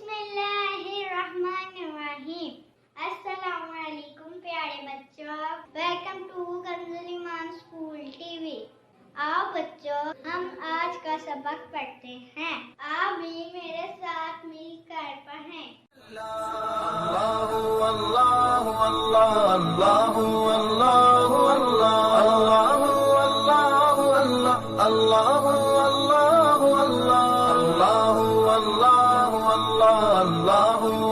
बिस्मिल्लाहिर्रहमानिर्रहीम। अस्सलाम वालेकुम प्यारे बच्चों, welcome to Kanzul Iman school TV. आओ बच्चों, हम आज का सबक पढ़ते हैं। आप भी मेरे साथ मिलकर पढ़ें। अल्लाहु अल्लाहु अल्लाहु अल्लाहु अल्लाहु अल्लाहु अल्लाहु अल्लाहु अल्लाहु अल्लाहु अल्लाहु अल्लाहु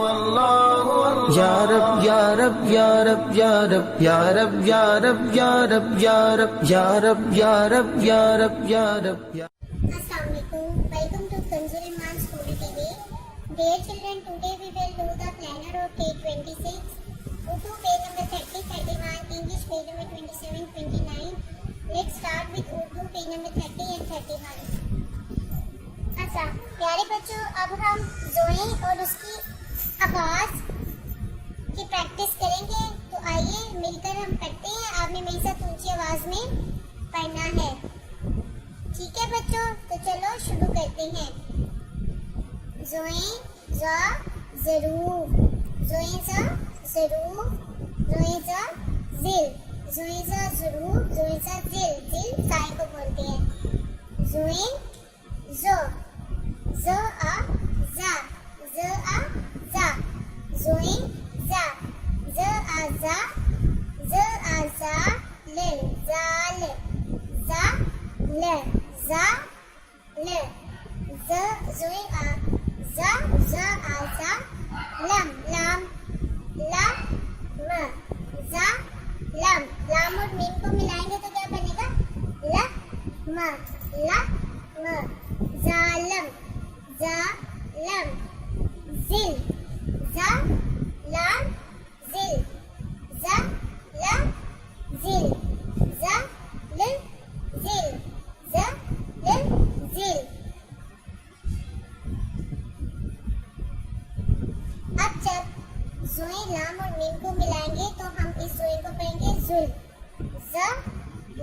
अल्लाहु या रब या रब या रब या रब या रब या रब या रब या रब या रब या रब या रब या रब या Assalamualaikum. Welcome to Kanzul Iman School TV. Dear children, today we will do the planner of day 26. Urdu page number 30, 31, English page number 27, 29. Let's start with Urdu page number 30 and 31. अच्छा प्यारे बच्चों, अब हम जोए और उसकी आवाज़ की प्रैक्टिस करेंगे। तो आइए मिलकर हम पढ़ते हैं। आपने मेरे साथ ऊंची आवाज़ में पढ़ना है, ठीक है बच्चों? तो चलो शुरू करते हैं। जोए जा जरूर, जोए जा जरूर, जोए जा जिल, जोए जा जरूर, जोए जा जिल, जिल साय को बोलते हैं। जोए जो, जो आ जा, जो आ जा, जोए जा, जो आ जा, जो आ जा ले, जाल, जा ले, za le, za zoe a za, za a za, lam lam, la ma, za lam, lam और मीम को मिलाएंगे तो क्या बनेगा? la ma, zalam, zalam, zil, za lam zil, za lam zil, za lam zil, za zil। अब जब जोए लाम और मीम को मिलाएंगे तो हम इस जोए को पढ़ेंगे जुल, ज़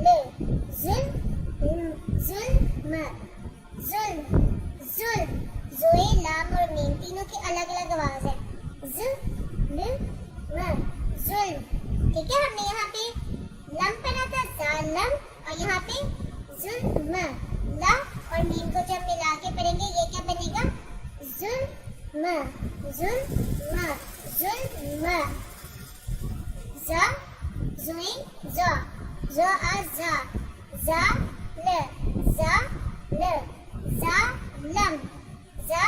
ले, जुल, जुल्म, जुल, जुल। जोए लाम और मीम तीनों की अलग अलग आवाज है। जुल्म, जुल्म। ठीक है, हमने यहाँ पे लम पढ़ा था, जालम, और यहाँ पे जुल्म। ला और मीम को जब मिला के पढ़ेंगे ये क्या बनेगा? जुल्म, जुल्म, जुल्म। जा, जुई, जा, जा आ जा, जा ले, जा ले, जा लम, जा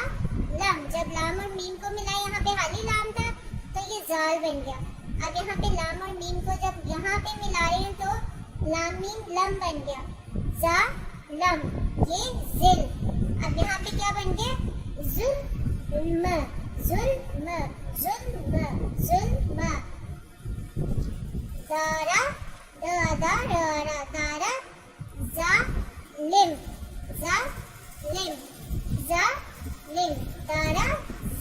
लम। जब लाम और मीम को मिला, यहाँ पे खाली लाम था तो ये जाल बन गया। अब यहाँ पे लाम और मीम को जब यहाँ पे मिला रहे हैं तो लाम मीम लम बन गया, जा लम, ये जिल। अब यहाँ पे क्या बन गया? जुल्म, जुल्म, जुल्म, जुल्म। दारा, दादा, दारा, दारा, जालिम, जालिम, जालिम, दारा,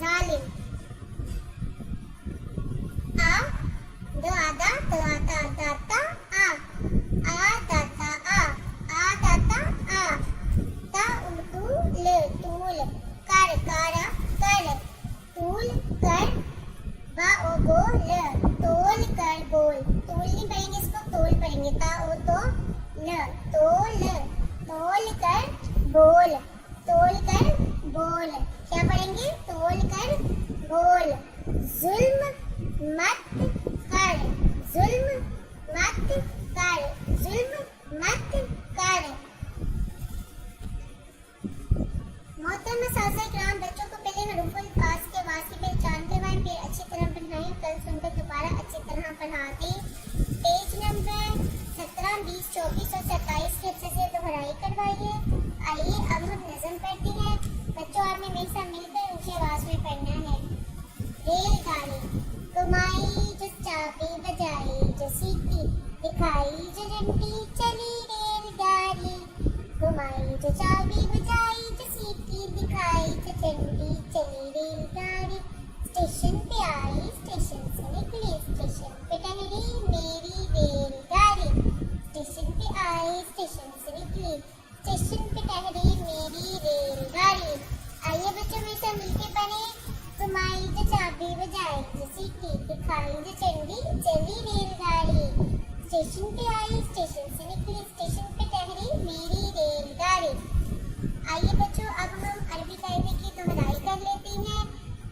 जालिम। आ, दादा, दादा, दाता, आ दाता, आ दाता, आ ता तूल, तूल, कर, कारा, कर, तूल, कर, बा ओ बोल, तोल कर बोल। तूल नहीं पढ़ेंगे, इसको तोल पढ़ेंगे। ता ओ तो ल, तोल, तोल कर बोल, तोल कर बोल। क्या पढ़ेंगे? तोल कर बोल। जुल्म मत कर, जुल्म मत कर, जुल्म मत कर। मोहतरम साज़-ए-किराम, बच्चों को पहले हरूफुल पास के आवाज़ की पहचान करवाएं, फिर अच्छी तरह पढ़ाएं। कल सुनकर दोबारा अच्छी तरह पढ़ाते। पेज नंबर 17, 20, 24 और 27 के अच्छे से दोहराई करवाइए। आइए अब हम नज़म पढ़ते हैं। बच्चों, आपने मेरे साथ मिलकर ऊंची आवाज़ में पढ़ना है। रेलगाड़ी घुमाई जो चाबी बजाई, जो सीटी दिखाई, जो घंटी चली रेलगाड़ी। घुमाई जो चाबी बजाई, जो सीटी दिखाई, जो घंटी चली रेलगाड़ी। स्टेशन पे आई, स्टेशन से निकली, स्टेशन पे ठहरी मेरी रेलगाड़ी। स्टेशन पे आई, स्टेशन से निकली, स्टेशन पे ठहरी मेरी रेलगाड़ी। आइए बच्चों मेरे साथ मिलके पढ़ें। दिखाई जो चंडी चली रेलगाड़ी, स्टेशन पे आई स्टेशन से निकली स्टेशन पे ठहरी मेरी रेलगाड़ी। आइए बच्चों अब हम अरबी कायदे की दोहराई कर लेते हैं,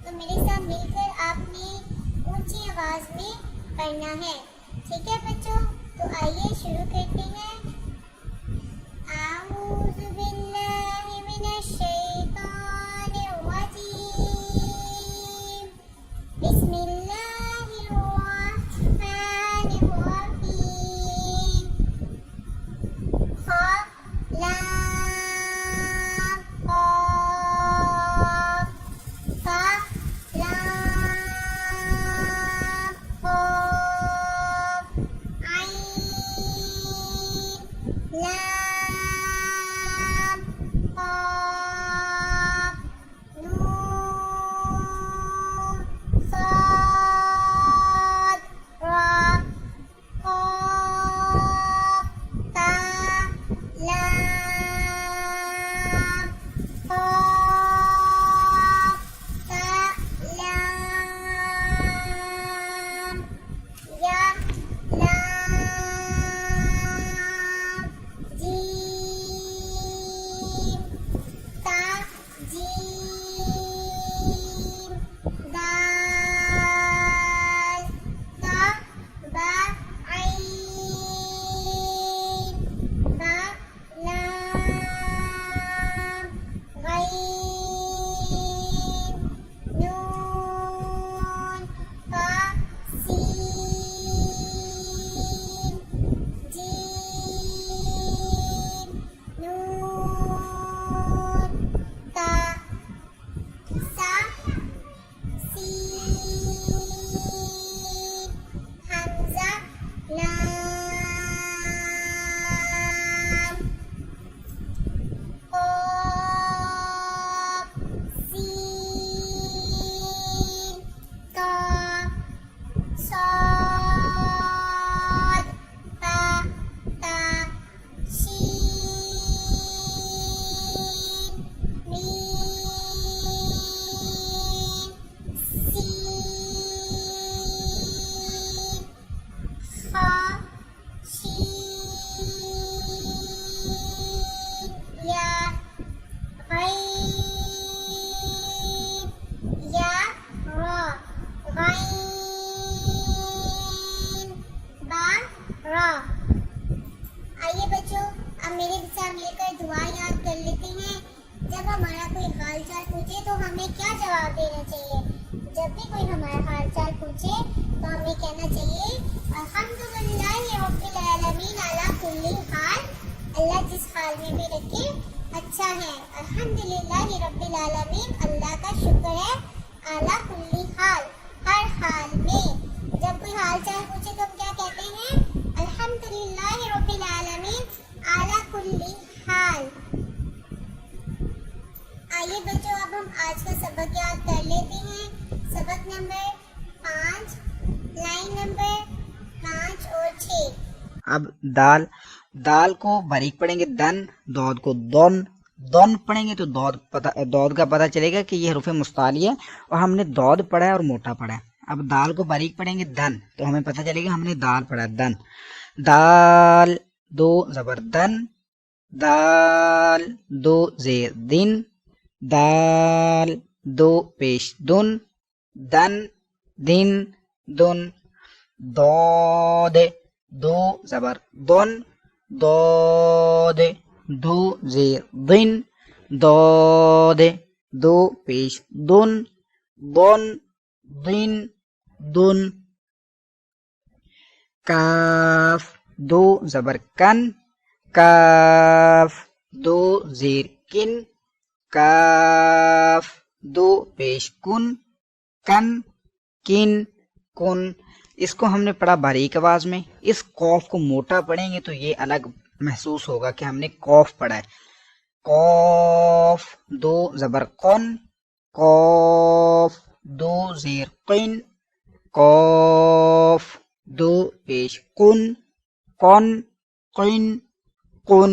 तो मेरे साथ मिलकर आपने ऊंची आवाज में पढ़ना है, ठीक है बच्चों? तो आइए शुरू करते हैं। आऊज़ु बिल्लाहि मिनश शैतानिर रजीम, बिस्मिल्लाहिर रहमानिर रहीम। क़ाफ लाम क़ाफ, क़ाफ लाम क़ाफ, आइन लाम क़ाफ, नून साद रा, क़ाफ ता लाम क़ाफ ता लाम या लाम जीम ता जीम दाल ता बा आइन बा लाम गैन नून ता सीन जीम नून ता सा सीन हमजा लाम क़ाफ सीन काफ साद ता ता शीन मीम सीन खा शीन या गैन या रा गैन बा रा। आइए बच्चों अब मेरे साथ मिलकर दुआ याद कर लेते हैं। जब हमारा कोई हाल चाल पूछे तो हमें क्या जवाब देना चाहिए? जब भी कोई हमारा हाल चाल पूछे तो हमें कहना चाहिए अल्हम्दुलिल्लाहि रब्बिल आलमीन अला कुल्ली हाल, अल्लाह जिस हाल में भी रखे अच्छा है। अल्हम्दुलिल्लाहि रब्बिल आलमीन, अल्लाह का शुक्र है, अला कुल्ली हाल, हर हाल में। जब कोई हाल चाल पूछे तो हम क्या कहते हैं? अल्हम्दुलिल्लाहि रब्बिल आलमीन अला कुल्ली हाल। आइए बच्चों अब हम आज का सबक याद कर लेते हैं। सबक नंबर 5, लाइन नंबर 5 और 6। अब दाल, दाल को बारीक पढ़ेंगे दन, दौद को दोन, दोन पढ़ेंगे तो दौद का पता चलेगा कि ये हरूफ मुस्ताली है और हमने दौद पढ़ा है और मोटा पढ़ा है। अब दाल को बारीक पढ़ेंगे दन तो हमें पता चलेगा हमने दाल पढ़ा है दन। दाल दो जबर दन, दाल दो जेर दिन, दाल दो पेश दुन, दन दिन दुन। दौद दो जबर दोन, दौद दो जेर दिन, दौद दो पेश दुन, दोन दिन दुन। काफ दो जबर कन, काफ दो जेर किन, काफ दो पेश कुन, कन किन कुन। इसको हमने पढ़ा बारीक आवाज में। इस कौफ को मोटा पढ़ेंगे तो ये अलग महसूस होगा कि हमने कौफ पढ़ा है। कौफ दो जबर कौन, कौफ दो जेर किन, कौफ दो पेश कुन, कौन किन कुन।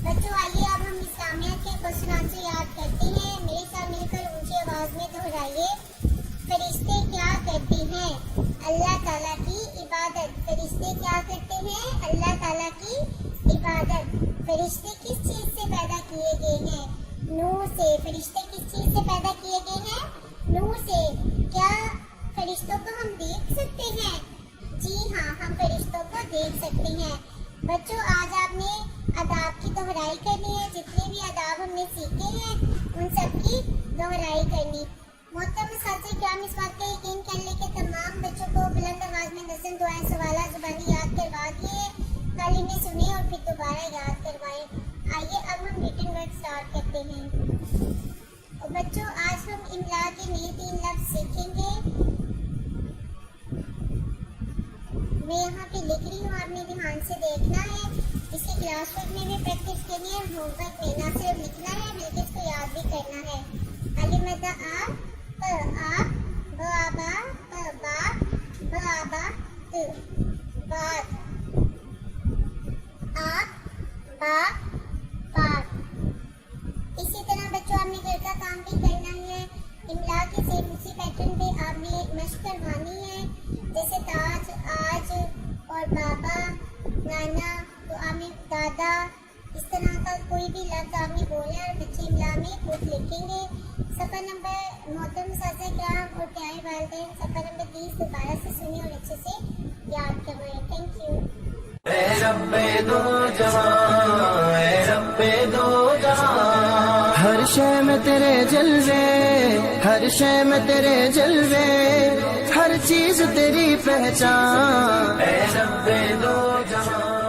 बच्चों आइए अब हम इस्लामियत के क्वेश्चन आंसर याद करते हैं। मेरे साथ मिलकर ऊंची आवाज में दोहराइए। फरिश्ते क्या करते हैं? हैं? अल्लाह ताला की इबादत। फरिश्ते क्या करते हैं? अल्लाह ताला की इबादत। फरिश्ते किस चीज से पैदा किए गए हैं? नूर से। फरिश्ते किस चीज से पैदा किए गए हैं? नूर से। क्या फरिश्तों को हम देख सकते हैं? जी हाँ, हम फरिश्तों को देख सकते हैं। बच्चों, आज आपने अदाब की दोहराई करनी है। जितने भी अदाब हमने सीखे हैं उन सब की दोहराई करनी। मोहतरम साथी, क्या हम इस बात का यकीन कर ले कि तमाम बच्चों को बुलंद आवाज में नज़म दुआएं सवाल जुबानी याद करवा दिए? कल इन्हें सुने और फिर दोबारा याद करवाएं। आइए अब हम रिटन वर्क स्टार्ट करते हैं। और बच्चों, आज हम इमला के नए 3 लफ्ज सीखेंगे। मैं यहाँ पे लिख रही हूँ, आपने ध्यान से देखना है। इसे क्लास वर्क में भी प्रैक्टिस करनी है, होमवर्क में ना सिर्फ लिखना है बल्कि इसको याद भी करना है। अलिफ मद्दा आ, प आ, ब आ बा, प बा, ब आ बा, त, बात, आ, बा, बात। इसी तरह बच्चों, आपने घर का काम भी करना है। इमला के सेम उसी पैटर्न पे आपने मशक करवानी है। जैसे ताज, आज और बाबा, नाना, तो आपने दादा, इस तरह का कोई भी लफ्ज आपने बोला और बच्चे इमला में खुद लिखेंगे। सफ़ा नंबर मोहतरम साज़ा किराम और प्यारे वालिदैन, सफ़ा नंबर 30 दोबारा से सुनिए और अच्छे से याद करवाएं। Thank you. ए रब्बे दो जहां, ए रब्बे दो जहां, हर शय में तेरे जलवे, हर शय में तेरे जलवे, हर चीज तेरी पहचान। ए रब्बे दो जहां।